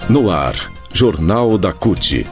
No ar, Jornal da CUT.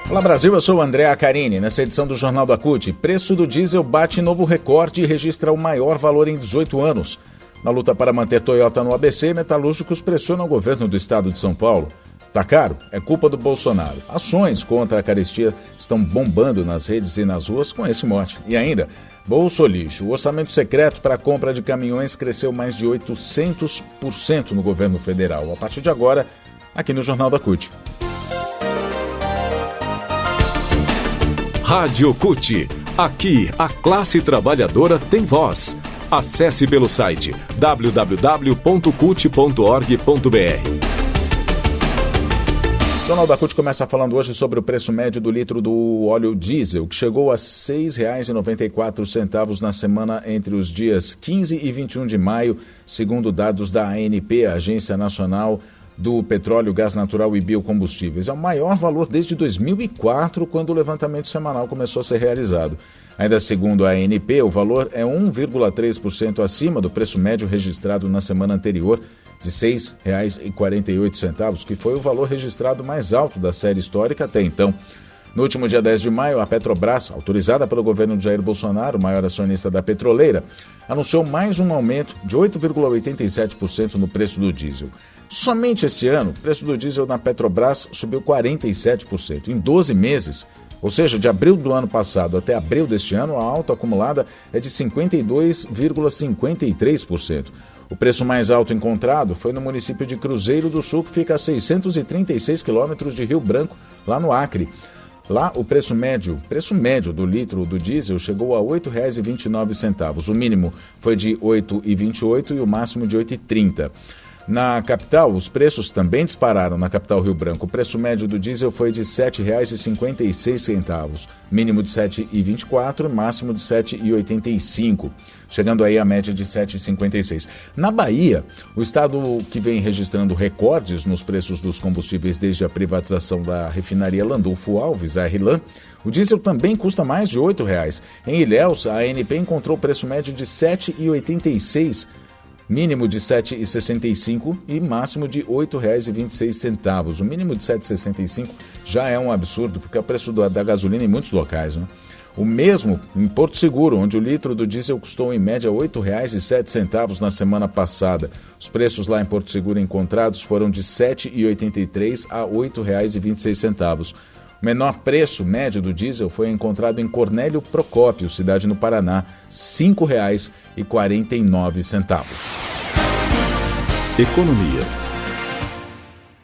Olá Brasil, eu sou o André Acarini. Nessa edição do Jornal da CUT, preço do diesel bate novo recorde e registra o maior valor em 18 anos. Na luta para manter Toyota no ABC, metalúrgicos pressionam o governo do estado de São Paulo. Tá caro? É culpa do Bolsonaro. Ações contra a carestia estão bombando nas redes e nas ruas com esse mote. E ainda, bolso lixo. O orçamento secreto para a compra de caminhões cresceu mais de 800% no governo federal. A partir de agora, aqui no Jornal da CUT. Rádio CUT. Aqui, a classe trabalhadora tem voz. Acesse pelo site www.cut.org.br. O Jornal da CUT começa falando hoje sobre o preço médio do litro do óleo diesel, que chegou a R$ 6,94 na semana entre os dias 15 e 21 de maio, segundo dados da ANP, a Agência Nacional do Petróleo, Gás Natural e Biocombustíveis. É o maior valor desde 2004, quando o levantamento semanal começou a ser realizado. Ainda segundo a ANP, o valor é 1,3% acima do preço médio registrado na semana anterior, de R$ 6,48, que foi o valor registrado mais alto da série histórica até então. No último dia 10 de maio, a Petrobras, autorizada pelo governo de Jair Bolsonaro, maior acionista da petroleira, anunciou mais um aumento de 8,87% no preço do diesel. Somente esse ano, o preço do diesel na Petrobras subiu 47%. Em 12 meses, ou seja, de abril do ano passado até abril deste ano, a alta acumulada é de 52,53%. O preço mais alto encontrado foi no município de Cruzeiro do Sul, que fica a 636 quilômetros de Rio Branco, lá no Acre. Lá, o preço médio do litro do diesel chegou a R$ 8,29. O mínimo foi de R$ 8,28 e o máximo de R$ 8,30. Na capital, os preços também dispararam. Na capital Rio Branco, o preço médio do diesel foi de R$ 7,56, mínimo de R$ 7,24 e máximo de R$ 7,85, chegando aí a média de R$ 7,56. Na Bahia, o estado que vem registrando recordes nos preços dos combustíveis desde a privatização da refinaria Landulfo Alves, a RLAM, o diesel também custa mais de R$ 8,00. Em Ilhéus, a ANP encontrou preço médio de R$ 7,86, mínimo de R$ 7,65 e máximo de R$ 8,26. O mínimo de R$ 7,65 já é um absurdo, porque é o preço da gasolina em muitos locais, né? O mesmo em Porto Seguro, onde o litro do diesel custou em média R$ 8,07 na semana passada. Os preços lá em Porto Seguro encontrados foram de R$ 7,83 a R$ 8,26. O menor preço médio do diesel foi encontrado em Cornélio Procópio, cidade no Paraná, R$ 5,49. Economia.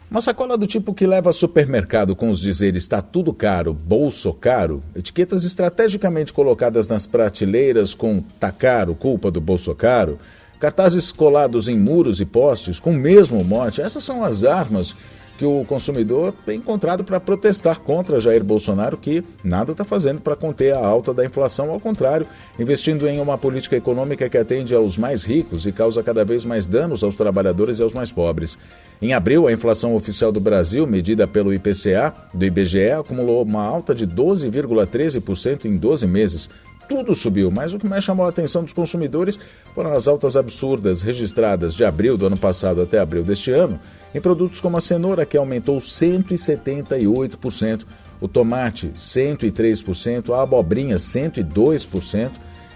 Uma sacola do tipo que leva ao supermercado com os dizeres "está tudo caro, bolso caro", etiquetas estrategicamente colocadas nas prateleiras com "tá caro, culpa do bolso caro", cartazes colados em muros e postes com o mesmo mote. Essas são as armas que o consumidor tem encontrado para protestar contra Jair Bolsonaro, que nada está fazendo para conter a alta da inflação, ao contrário, investindo em uma política econômica que atende aos mais ricos e causa cada vez mais danos aos trabalhadores e aos mais pobres. Em abril, a inflação oficial do Brasil, medida pelo IPCA do IBGE, acumulou uma alta de 12,13% em 12 meses. Tudo subiu, mas o que mais chamou a atenção dos consumidores foram as altas absurdas registradas de abril do ano passado até abril deste ano em produtos como a cenoura, que aumentou 178%, o tomate 103%, a abobrinha 102%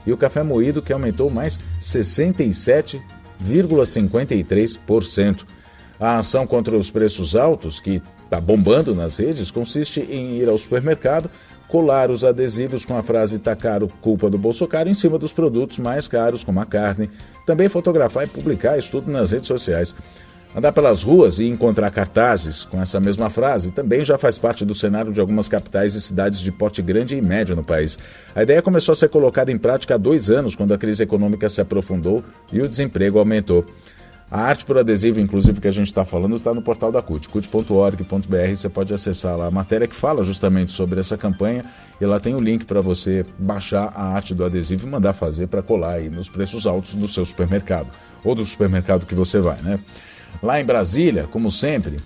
e o café moído, que aumentou mais 67,53%. A ação contra os preços altos, que está bombando nas redes, consiste em ir ao supermercado, colar os adesivos com a frase "tá caro, culpa do bolso caro" em cima dos produtos mais caros, como a carne, também fotografar e publicar isso tudo nas redes sociais. Andar pelas ruas e encontrar cartazes com essa mesma frase também já faz parte do cenário de algumas capitais e cidades de porte grande e médio no país. A ideia começou a ser colocada em prática há 2 anos, quando a crise econômica se aprofundou e o desemprego aumentou. A arte por adesivo, inclusive, que a gente está falando, está no portal da CUT, cut.org.br. Você pode acessar lá a matéria que fala justamente sobre essa campanha e lá tem o link para você baixar a arte do adesivo e mandar fazer para colar aí nos preços altos do seu supermercado ou do supermercado que você vai, né? Lá em Brasília, como sempre,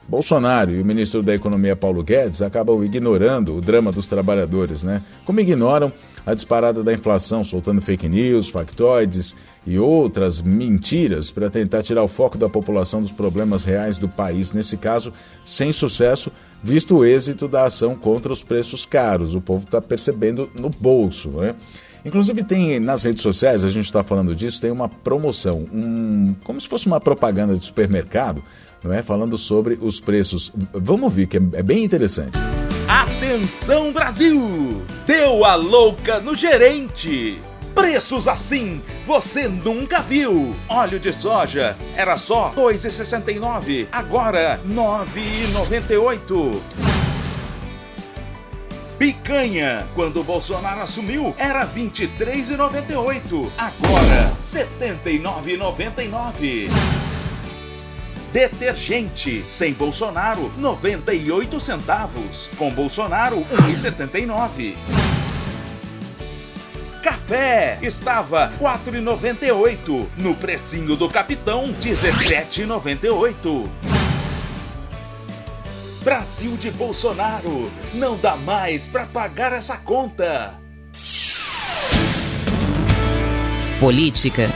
Bolsonaro e o ministro da Economia Paulo Guedes acabam ignorando o drama dos trabalhadores, né? Como ignoram a disparada da inflação, soltando fake news, factoides e outras mentiras para tentar tirar o foco da população dos problemas reais do país. Nesse caso, sem sucesso, visto o êxito da ação contra os preços caros. O povo está percebendo no bolso, né? Inclusive tem nas redes sociais, a gente está falando disso, tem uma promoção, como se fosse uma propaganda de supermercado, não é? Falando sobre os preços. Vamos ouvir, que é bem interessante. Atenção, Brasil! Deu a louca no gerente! Preços assim você nunca viu! Óleo de soja era só R$ 2,69, agora R$ 9,98. Picanha, quando o Bolsonaro assumiu, era R$ 23,98, agora R$ 79,99. Detergente, sem Bolsonaro, 98 centavos. Com Bolsonaro, 1,79. Café estava R$ 4,98. No precinho do Capitão, R$ 17,98. Brasil de Bolsonaro, não dá mais para pagar essa conta. Política.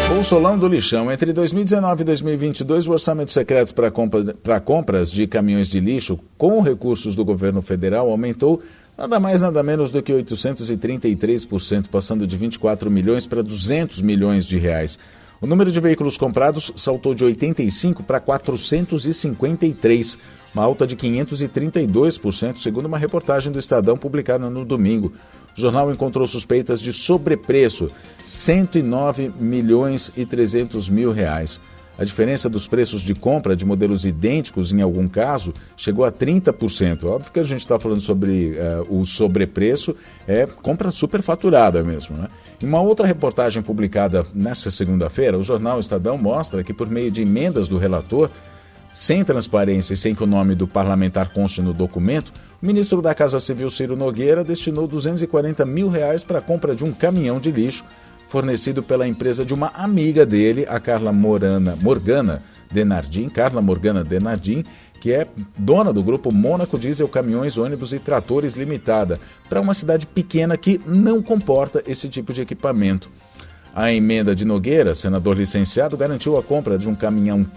Bolsolão do lixão. Entre 2019 e 2022, o orçamento secreto para compras de caminhões de lixo com recursos do governo federal aumentou nada mais nada menos do que 833%, passando de 24 milhões para 200 milhões de reais. O número de veículos comprados saltou de 85 para 453, uma alta de 532%, segundo uma reportagem do Estadão publicada no domingo. O jornal encontrou suspeitas de sobrepreço, 109 milhões e 300 mil reais. A diferença dos preços de compra de modelos idênticos, em algum caso, chegou a 30%. Óbvio que a gente está falando sobre o sobrepreço, é compra superfaturada mesmo, né? Em uma outra reportagem publicada nesta segunda-feira, o jornal Estadão mostra que, por meio de emendas do relator, sem transparência e sem que o nome do parlamentar conste no documento, o ministro da Casa Civil, Ciro Nogueira, destinou 240 mil reais para a compra de um caminhão de lixo fornecido pela empresa de uma amiga dele, a Carla Morgana Denardim, que é dona do grupo Mônaco Diesel Caminhões, Ônibus e Tratores Limitada, para uma cidade pequena que não comporta esse tipo de equipamento. A emenda de Nogueira, senador licenciado, garantiu a compra de um caminhão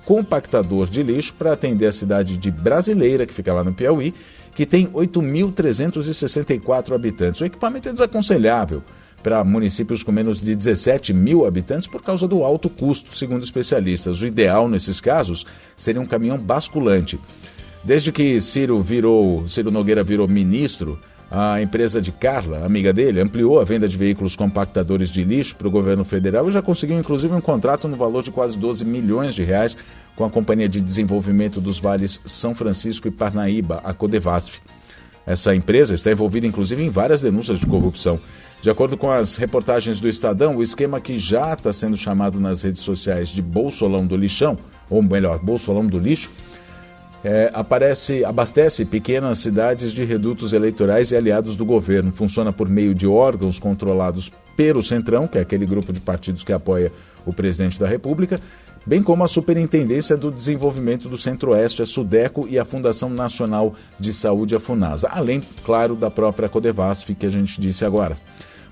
compactador de lixo para atender a cidade de Brasileira, que fica lá no Piauí, que tem 8.364 habitantes. O equipamento é desaconselhável para municípios com menos de 17 mil habitantes por causa do alto custo, segundo especialistas. O ideal, nesses casos, seria um caminhão basculante. Desde que Ciro Nogueira virou ministro, a empresa de Carla, amiga dele, ampliou a venda de veículos compactadores de lixo para o governo federal e já conseguiu, inclusive, um contrato no valor de quase 12 milhões de reais com a Companhia de Desenvolvimento dos Vales São Francisco e Parnaíba, a Codevasf. Essa empresa está envolvida, inclusive, em várias denúncias de corrupção. De acordo com as reportagens do Estadão, o esquema que já está sendo chamado nas redes sociais de Bolsolão do lixão, ou melhor, Bolsolão do lixo, abastece pequenas cidades de redutos eleitorais e aliados do governo. Funciona por meio de órgãos controlados pelo Centrão, que é aquele grupo de partidos que apoia o presidente da República, bem como a Superintendência do Desenvolvimento do Centro-Oeste, a SUDECO, e a Fundação Nacional de Saúde, a FUNASA, além, claro, da própria Codevasf, que a gente disse agora.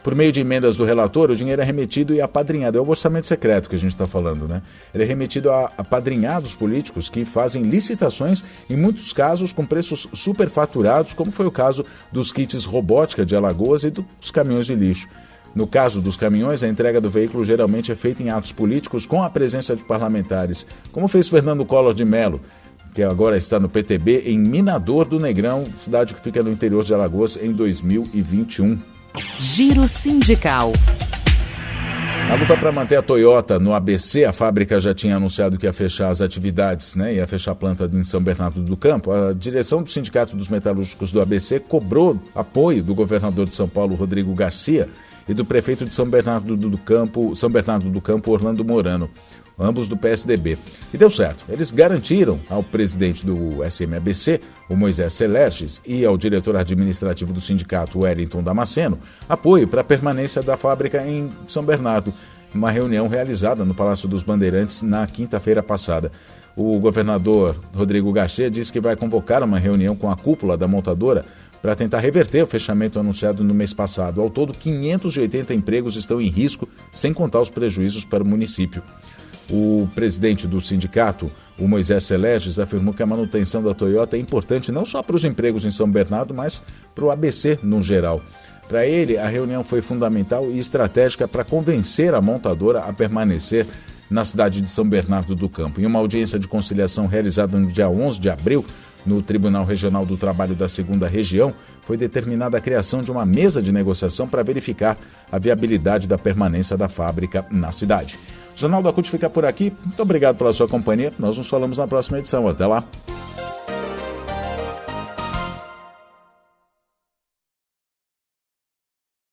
Por meio de emendas do relator, o dinheiro é remetido e apadrinhado. É o orçamento secreto que a gente está falando, né? Ele é remetido a apadrinhados políticos que fazem licitações, em muitos casos com preços superfaturados, como foi o caso dos kits robótica de Alagoas e dos caminhões de lixo. No caso dos caminhões, a entrega do veículo geralmente é feita em atos políticos com a presença de parlamentares, como fez Fernando Collor de Mello, que agora está no PTB, em Minador do Negrão, cidade que fica no interior de Alagoas, em 2021. Giro Sindical. Na luta para manter a Toyota no ABC, a fábrica já tinha anunciado que ia fechar as atividades, né? Ia fechar a planta em São Bernardo do Campo. A direção do Sindicato dos Metalúrgicos do ABC cobrou apoio do governador de São Paulo, Rodrigo Garcia, e do prefeito de São Bernardo do Campo, Orlando Morano, ambos do PSDB. E deu certo. Eles garantiram ao presidente do SMABC, o Moisés Celerges, e ao diretor administrativo do sindicato, o Wellington Damasceno, apoio para a permanência da fábrica em São Bernardo, uma reunião realizada no Palácio dos Bandeirantes na quinta-feira passada. O governador Rodrigo Garcia disse que vai convocar uma reunião com a cúpula da montadora para tentar reverter o fechamento anunciado no mês passado. Ao todo, 580 empregos estão em risco, sem contar os prejuízos para o município. O presidente do sindicato, o Moisés Seleges, afirmou que a manutenção da Toyota é importante não só para os empregos em São Bernardo, mas para o ABC no geral. Para ele, a reunião foi fundamental e estratégica para convencer a montadora a permanecer na cidade de São Bernardo do Campo. Em uma audiência de conciliação realizada no dia 11 de abril, no Tribunal Regional do Trabalho da 2ª Região, foi determinada a criação de uma mesa de negociação para verificar a viabilidade da permanência da fábrica na cidade. O Jornal da CUT fica por aqui. Muito obrigado pela sua companhia. Nós nos falamos na próxima edição. Até lá.